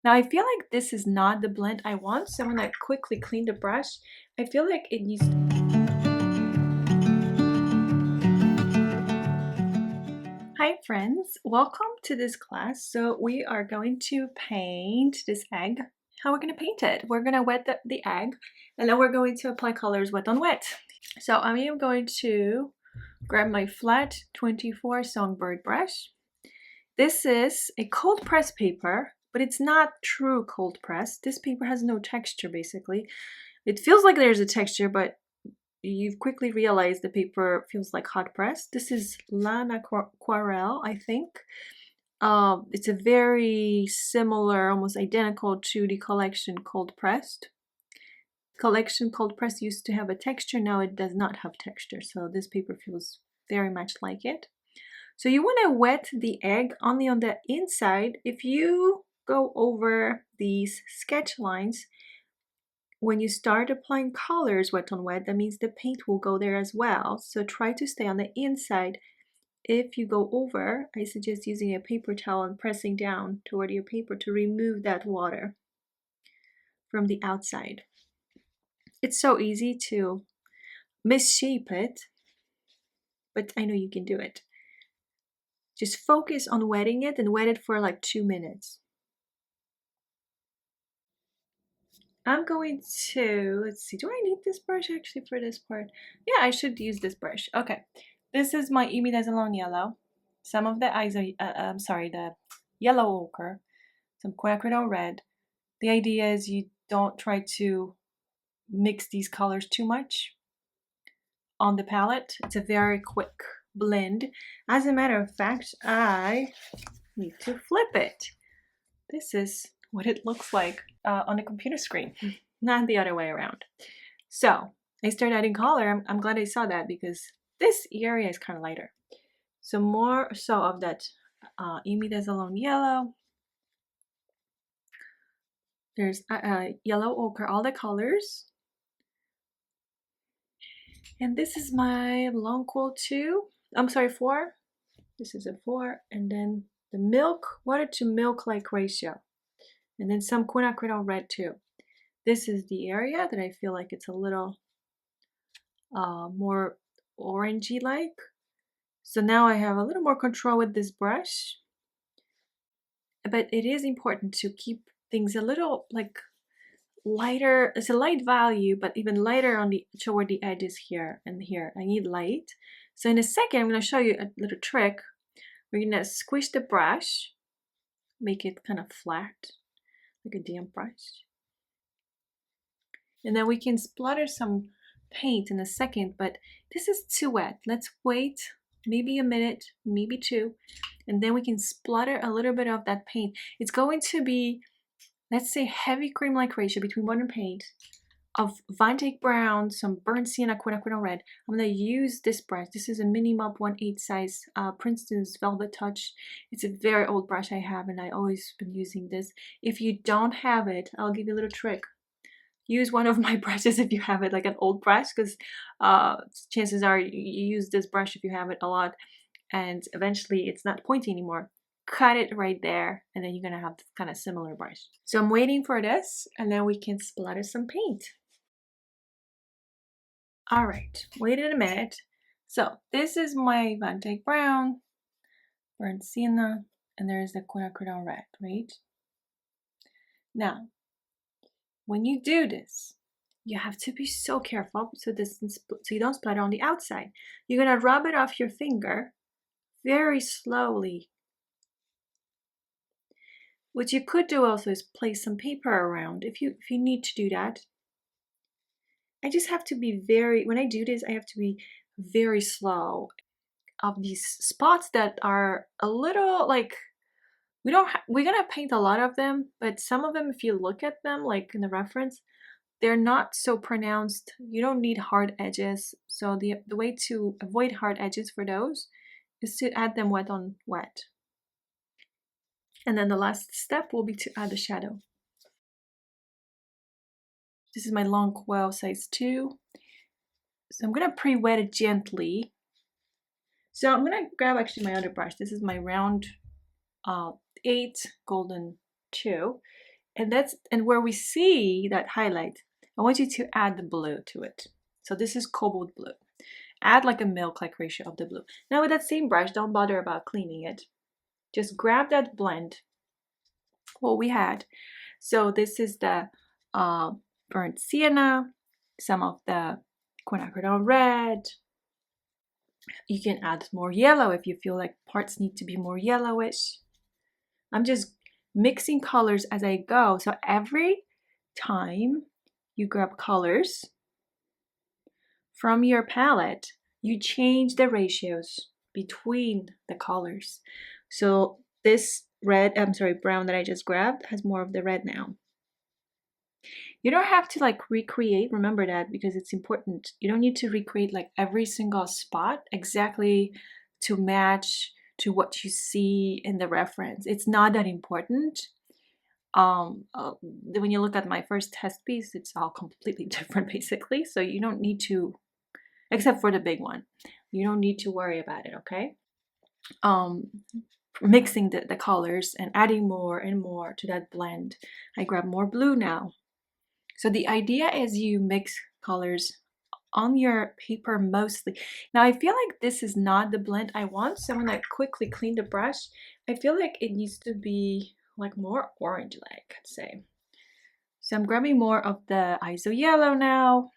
Now I feel like this is not the blend I want, so I'm gonna quickly clean the brush. I feel like it needs Hi friends, welcome to this class. So we are going to paint this egg. How we're going to paint it? We're going to wet the egg, and then we're going to apply colors wet on wet. So I am going to grab my flat 24 songbird brush. This is a cold press paper, but it's not true cold press. This paper has no texture basically. It feels like there's a texture, but you quickly realize the paper feels like hot press. This is Lana Aquarelle, I think. It's a very similar, almost identical to the collection Cold Pressed. Collection Cold Pressed used to have a texture, now it does not have texture, so this paper feels very much like it. So you want to wet the egg only on the inside. If you go over these sketch lines, when you start applying colors wet on wet, that means the paint will go there as well. So try to stay on the inside. If you go over, I suggest using a paper towel and pressing down toward your paper to remove that water from the outside. It's so easy to misshape it, but I know you can do it. Just focus on wetting it and wet it for like 2 minutes. I'm going to, let's see, do I need this brush actually for this part? Yeah, I should use this brush. Okay, this is my Imidazzalone Yellow. Some of the eyes are, the yellow ochre, some quacridone red. The idea is you don't try to mix these colors too much on the palette. It's a very quick blend. As a matter of fact, I need to flip it. This is what it looks like on a computer screen, not the other way around. So I started adding color. I'm glad I saw that because this area is kind of lighter. So more so of that Imidazzalone Yellow. There's yellow ochre, all the colors. And this is my long quill 2. I'm sorry, 4. This is a 4. And then the milk, water to milk like ratio. And then some quinacridone red too. This is the area that I feel like it's a little more orangey like. So now I have a little more control with this brush. But it is important to keep things a little like lighter. It's a light value, but even lighter on the toward the edges here and here. I need light. So in a second, I'm going to show you a little trick. We're going to squish the brush, make it kind of flat, like a damp brush. And then we can splatter some paint in a second, but this is too wet. Let's wait maybe a minute, maybe 2, and then we can splatter a little bit of that paint. It's going to be, let's say, heavy cream-like ratio between water and paint of Van Dyke Brown, some burnt sienna, quinacridone red. I'm going to use this brush. This is a mini mop 1/8 size Princeton's Velvet Touch. It's a very old brush I have, and I always been using this. If you don't have it, I'll give you a little trick. Use one of my brushes if you have it, like an old brush, because chances are you use this brush if you have it a lot, and eventually it's not pointy anymore. Cut it right there, and then you're gonna have kind of similar brush. So I'm waiting for this, and then we can splatter some paint. All right, waited a minute. So this is my Van Dyke Brown, burnt sienna, and there's the quinacridone red, right? Now, when you do this, you have to be so careful so you don't splatter on the outside. You're gonna rub it off your finger very slowly. What you could do also is place some paper around if you need to do that. I just have to be when I do this, I have to be very slow. Of these spots that are a little like, we're gonna paint a lot of them, but some of them, if you look at them, like in the reference, they're not so pronounced. You don't need hard edges. So the way to avoid hard edges for those is to add them wet on wet. And then the last step will be to add the shadow. This is my long quill size 2. So I'm gonna pre-wet it gently. So I'm gonna grab my other brush. This is my round 8 golden 2. And where we see that highlight, I want you to add the blue to it. So this is cobalt blue. Add like a milk-like ratio of the blue. Now with that same brush, don't bother about cleaning it. Just grab that blend, what we had. So this is the burnt sienna, some of the quinacridone red. You can add more yellow if you feel like parts need to be more yellowish. I'm just mixing colors as I go. So every time you grab colors from your palette, you change the ratios between the colors. So this brown that I just grabbed has more of the red now. You don't have to like recreate, remember that, because it's important. You don't need to recreate like every single spot exactly to match to what you see in the reference. It's not that important. When you look at my first test piece, it's all completely different basically. So you don't need to, except for the big one, you don't need to worry about it, okay? Mixing the colors and adding more and more to that blend. I grab more blue now. So the idea is you mix colors on your paper mostly. Now I feel like this is not the blend I want, so when I quickly clean the brush, I feel like it needs to be like more orange-like, I'd say. So I'm grabbing more of the ISO yellow now,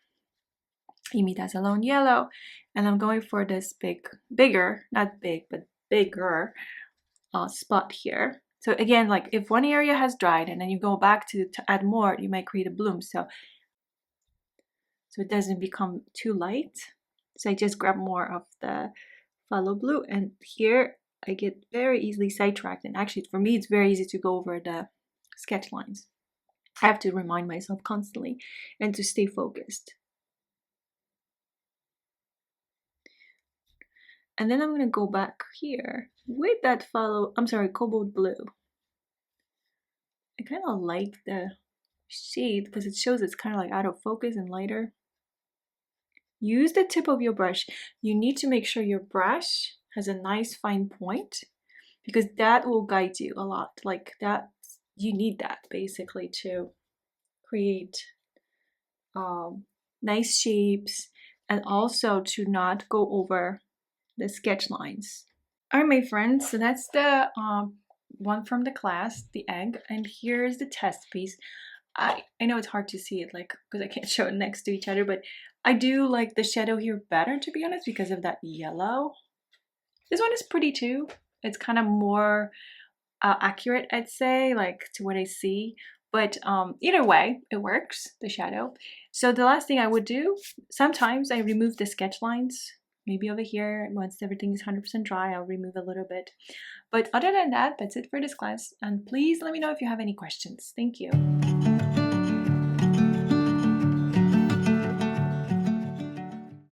imidazolone yellow, and I'm going for this bigger, not big, but bigger spot here. So again, like if one area has dried and then you go back to add more, you might create a bloom. So it doesn't become too light. So I just grab more of the phthalo blue, and here I get very easily sidetracked. And actually for me, it's very easy to go over the sketch lines. I have to remind myself constantly and to stay focused. And then I'm going to go back here with that cobalt blue. I kind of like the shade because it shows it's kind of like out of focus and lighter. Use the tip of your brush. You need to make sure your brush has a nice fine point because that will guide you a lot. Like that, you need that basically to create nice shapes and also to not go over the sketch lines. All right, my friends, so that's the one from the class, the egg, and here's the test piece. I know it's hard to see it like because I can't show it next to each other, but I do like the shadow here better, to be honest, because of that yellow. This one is pretty too. It's kind of more accurate, I'd say, like to what I see. But either way, it works, the shadow. So the last thing I would do, sometimes I remove the sketch lines. Maybe over here, once everything is 100% dry, I'll remove a little bit. But other than that, that's it for this class. And please let me know if you have any questions. Thank you.